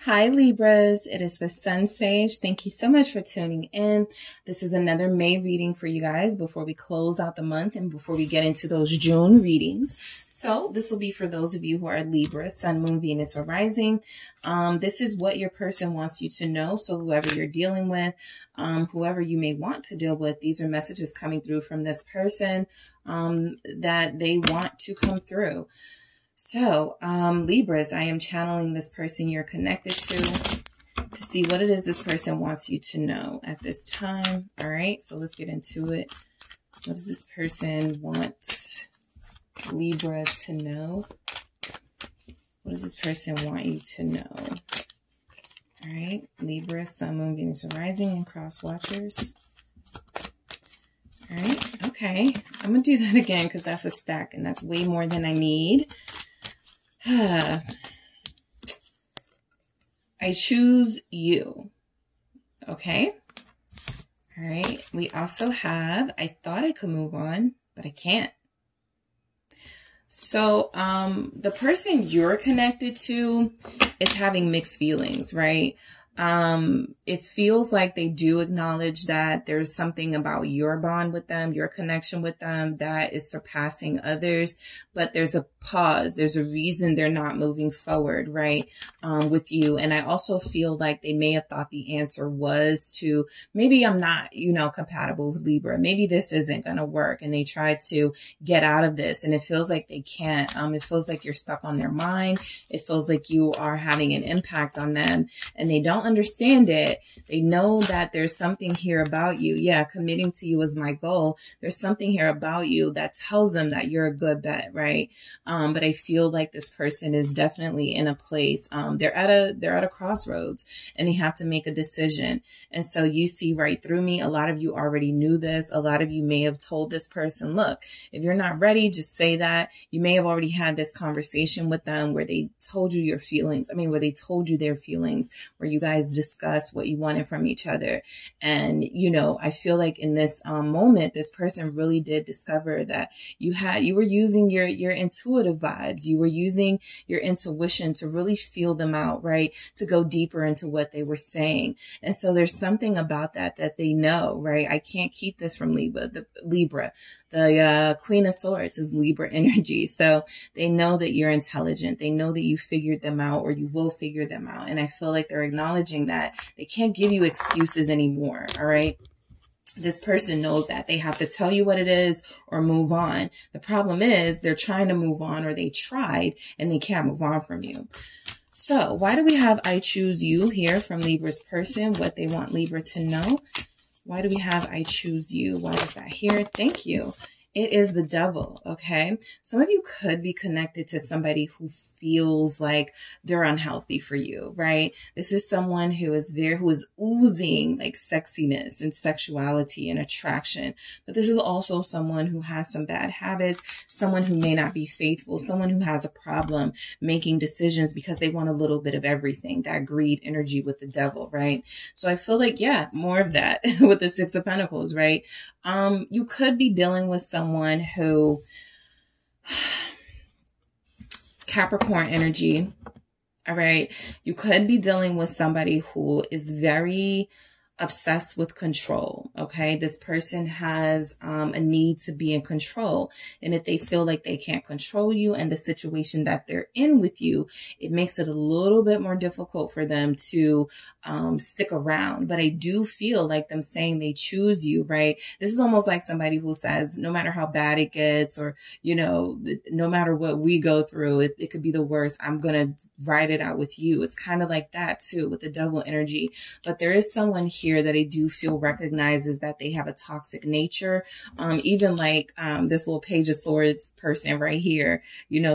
Hi Libras, it is the SunSage. Thank you so much for tuning in. This is another May reading for you guys before we close out the month and before we get into those June readings. So this will be for those of you who are Libra, Sun, Moon, Venus, or Rising. This is what your person wants you to know. So whoever you're dealing with, whoever you may want to deal with, these are messages coming through from this person that they want to come through. So, Libras, I am channeling this person you're connected to see what it is this person wants you to know at this time. All right, so let's get into it. What does this person want Libra to know? What does this person want you to know? All right, Libra, Sun, Moon, Venus, or Rising, and Cross Watchers. All right, okay. I'm going to do that again because that's a stack and that's way more than I need. I choose you. Okay. All right. We also have, I thought I could move on, but I can't. So, the person you're connected to is having mixed feelings, right? It feels like they do acknowledge that there's something about your bond with them, your connection with them that is surpassing others, but there's a pause. There's a reason they're not moving forward, right? With you. And I also feel like they may have thought the answer was to, maybe I'm not, compatible with Libra. Maybe this isn't going to work. And they try to get out of this and it feels like they can't. It feels like you're stuck on their mind. It feels like you are having an impact on them and they don't understand it. They know that there's something here about you. Yeah, committing to you is my goal. There's something here about you that tells them that you're a good bet, right? But I feel like this person is definitely in a place. They're at a crossroads and they have to make a decision. And so you see right through me. A lot of you already knew this. A lot of you may have told this person, look, if you're not ready, just say that. You may have already had this conversation with them where they told you your feelings. Where they told you their feelings, where you guys discussed what you wanted from each other. And, I feel like in this moment, this person really did discover that you were using your intuitive vibes. You were using your intuition to really feel them out, right? To go deeper into what they were saying. And so there's something about that they know, right? I can't keep this from Libra. The Queen of Swords is Libra energy. So they know that you're intelligent. They know that you figured them out or you will figure them out. And I feel like they're acknowledging that they can't give you excuses anymore. All right. This person knows that they have to tell you what it is or move on. The problem is they're trying to move on, or they tried and they can't move on from you. So why do we have I choose you here from Libra's person? What they want Libra to know. Why do we have I choose you? Why is that here? Thank you. It is the devil, okay? Some of you could be connected to somebody who feels like they're unhealthy for you, right? This is someone who is oozing like sexiness and sexuality and attraction. But this is also someone who has some bad habits, someone who may not be faithful, someone who has a problem making decisions because they want a little bit of everything, that greed energy with the devil, right? So I feel like, yeah, more of that with the Six of Pentacles, right? You could be dealing with someone who, Capricorn energy, all right? You could be dealing with somebody who is very obsessed with control, okay? This person has a need to be in control. And if they feel like they can't control you and the situation that they're in with you, it makes it a little bit more difficult for them to stick around. But I do feel like them saying they choose you, right? This is almost like somebody who says, no matter how bad it gets or, no matter what we go through, it could be the worst. I'm going to ride it out with you. It's kind of like that too with the devil energy. But there is someone here that I do feel recognizes that they have a toxic nature. Even like this little Page of Swords person right here,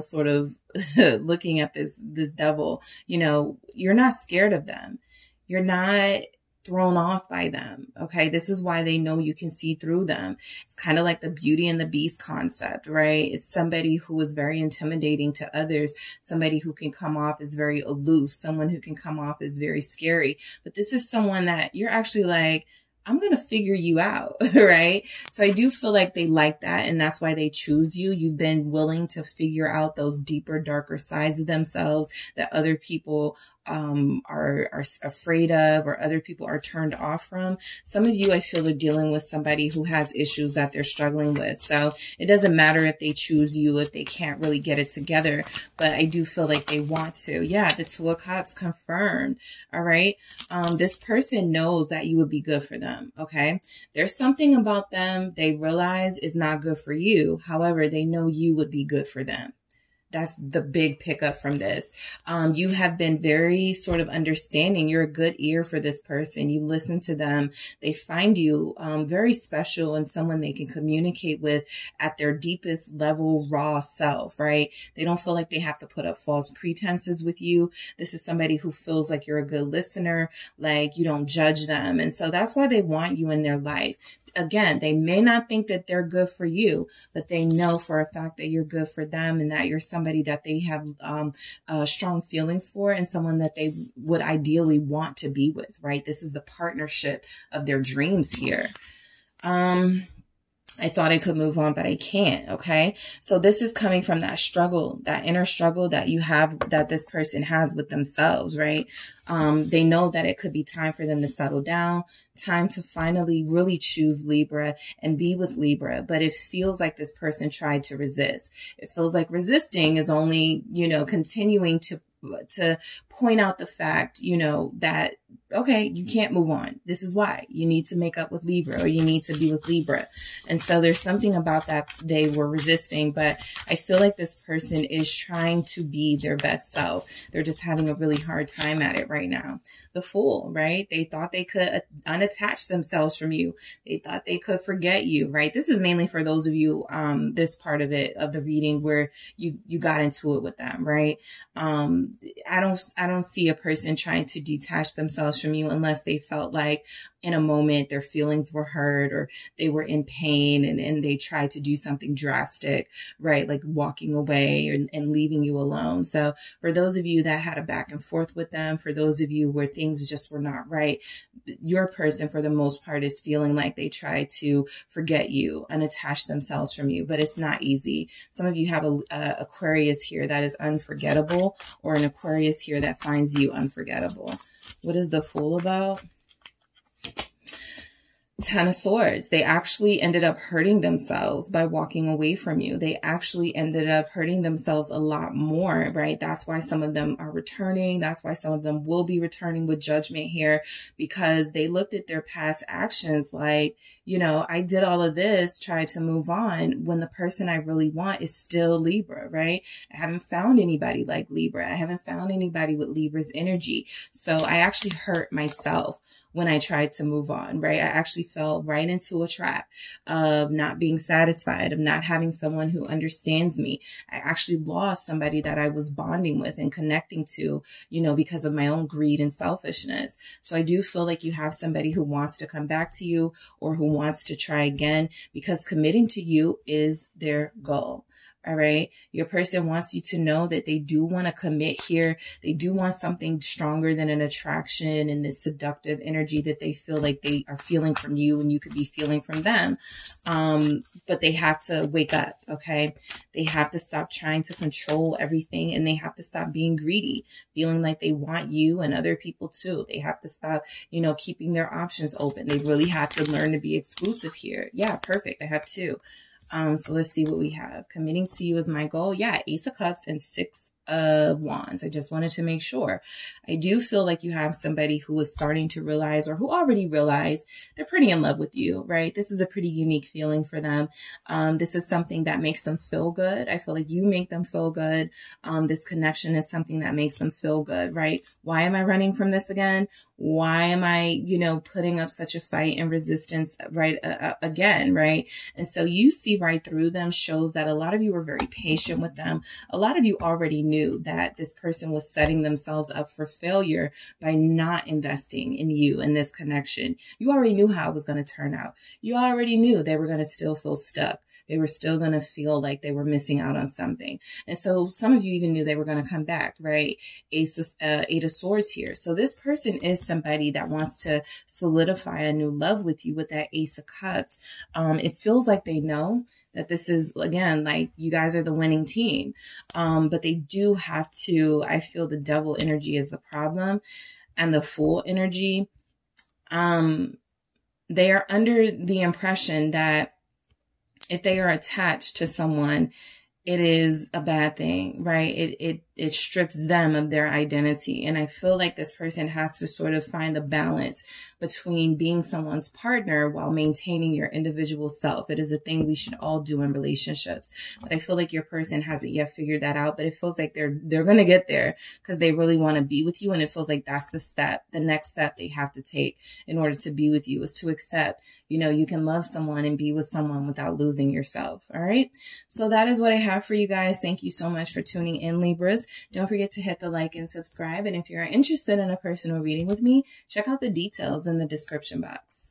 sort of looking at this devil, you're not scared of them. You're not thrown off by them. Okay. This is why they know you can see through them. It's kind of like the Beauty and the Beast concept, right? It's somebody who is very intimidating to others, somebody who can come off as very aloof, someone who can come off as very scary. But this is someone that you're actually like, okay, I'm going to figure you out, right? So I do feel like they like that, and that's why they choose you. You've been willing to figure out those deeper, darker sides of themselves that other people are afraid of, or other people are turned off from. Some of you, I feel, are dealing with somebody who has issues that they're struggling with. So it doesn't matter if they choose you, if they can't really get it together, but I do feel like they want to. Yeah, the Two of Cups confirmed. All right. This person knows that you would be good for them. Okay. There's something about them they realize is not good for you. However, they know you would be good for them. That's the big pickup from this. You have been very sort of understanding. You're a good ear for this person. You listen to them. They find you very special and someone they can communicate with at their deepest level, raw self, right? They don't feel like they have to put up false pretenses with you. This is somebody who feels like you're a good listener, like you don't judge them. And so that's why they want you in their life. Again, they may not think that they're good for you, but they know for a fact that you're good for them and that you're somebody that they have strong feelings for and someone that they would ideally want to be with, right? This is the partnership of their dreams here. I thought I could move on, but I can't. Okay. So this is coming from that struggle, that inner struggle that you have, that this person has with themselves, right? They know that it could be time for them to settle down, time to finally really choose Libra and be with Libra. But it feels like this person tried to resist. It feels like resisting is only, continuing to point out the fact, that, okay, you can't move on. This is why you need to make up with Libra, or you need to be with Libra. And so there's something about that they were resisting, but I feel like this person is trying to be their best self. They're just having a really hard time at it right now. The Fool, right? They thought they could unattach themselves from you. They thought they could forget you, right? This is mainly for those of you, this part of it, of the reading where you got into it with them, right? I don't see a person trying to detach themselves from you unless they felt like in a moment their feelings were hurt or they were in pain and they tried to do something drastic, right? Like walking away and leaving you alone. So for those of you that had a back and forth with them, for those of you where things just were not right, your person for the most part is feeling like they tried to forget you, unattach themselves from you, but it's not easy. Some of you have a Aquarius here that is unforgettable, or an Aquarius here that finds you unforgettable. What is the Fool about? Ten of Swords. They actually ended up hurting themselves by walking away from you. They actually ended up hurting themselves a lot more, right? That's why some of them are returning. That's why some of them will be returning with Judgment here, because they looked at their past actions like, I did all of this, tried to move on when the person I really want is still Libra, right? I haven't found anybody like Libra. I haven't found anybody with Libra's energy. So I actually hurt myself when I tried to move on, right? I actually fell right into a trap of not being satisfied, of not having someone who understands me. I actually lost somebody that I was bonding with and connecting to, because of my own greed and selfishness. So I do feel like you have somebody who wants to come back to you or who wants to try again, because committing to you is their goal. All right. Your person wants you to know that they do want to commit here. They do want something stronger than an attraction and this seductive energy that they feel like they are feeling from you and you could be feeling from them. But they have to wake up. Okay. They have to stop trying to control everything, and they have to stop being greedy, feeling like they want you and other people too. They have to stop, keeping their options open. They really have to learn to be exclusive here. Yeah. Perfect. I have two. So let's see what we have. Committing to you is my goal. Yeah, Ace of Cups and Six of Wands. I just wanted to make sure. I do feel like you have somebody who is starting to realize, or who already realized, they're pretty in love with you, right? This is a pretty unique feeling for them. This is something that makes them feel good. I feel like you make them feel good. This connection is something that makes them feel good, right? Why am I running from this again? Why am I, putting up such a fight and resistance, right? Again, right? And so you see right through them, shows that a lot of you were very patient with them. A lot of you already knew knew that this person was setting themselves up for failure by not investing in you in this connection. You already knew how it was going to turn out. You already knew they were going to still feel stuck. They were still going to feel like they were missing out on something. And so some of you even knew they were going to come back, right? Eight of Swords here. So this person is somebody that wants to solidify a new love with you with that Ace of Cups. It feels like they know that this is, again, like you guys are the winning team. But they do have to, I feel the Devil energy is the problem and the Fool energy. They are under the impression that if they are attached to someone, it is a bad thing, right? It strips them of their identity. And I feel like this person has to sort of find the balance between being someone's partner while maintaining your individual self. It is a thing we should all do in relationships. But I feel like your person hasn't yet figured that out, but it feels like they're going to get there because they really want to be with you. And it feels like that's the next step they have to take in order to be with you, is to accept, you can love someone and be with someone without losing yourself. All right. So that is what I have for you guys. Thank you so much for tuning in, Libras. Don't forget to hit the like and subscribe. And if you're interested in a personal reading with me, check out the details in the description box.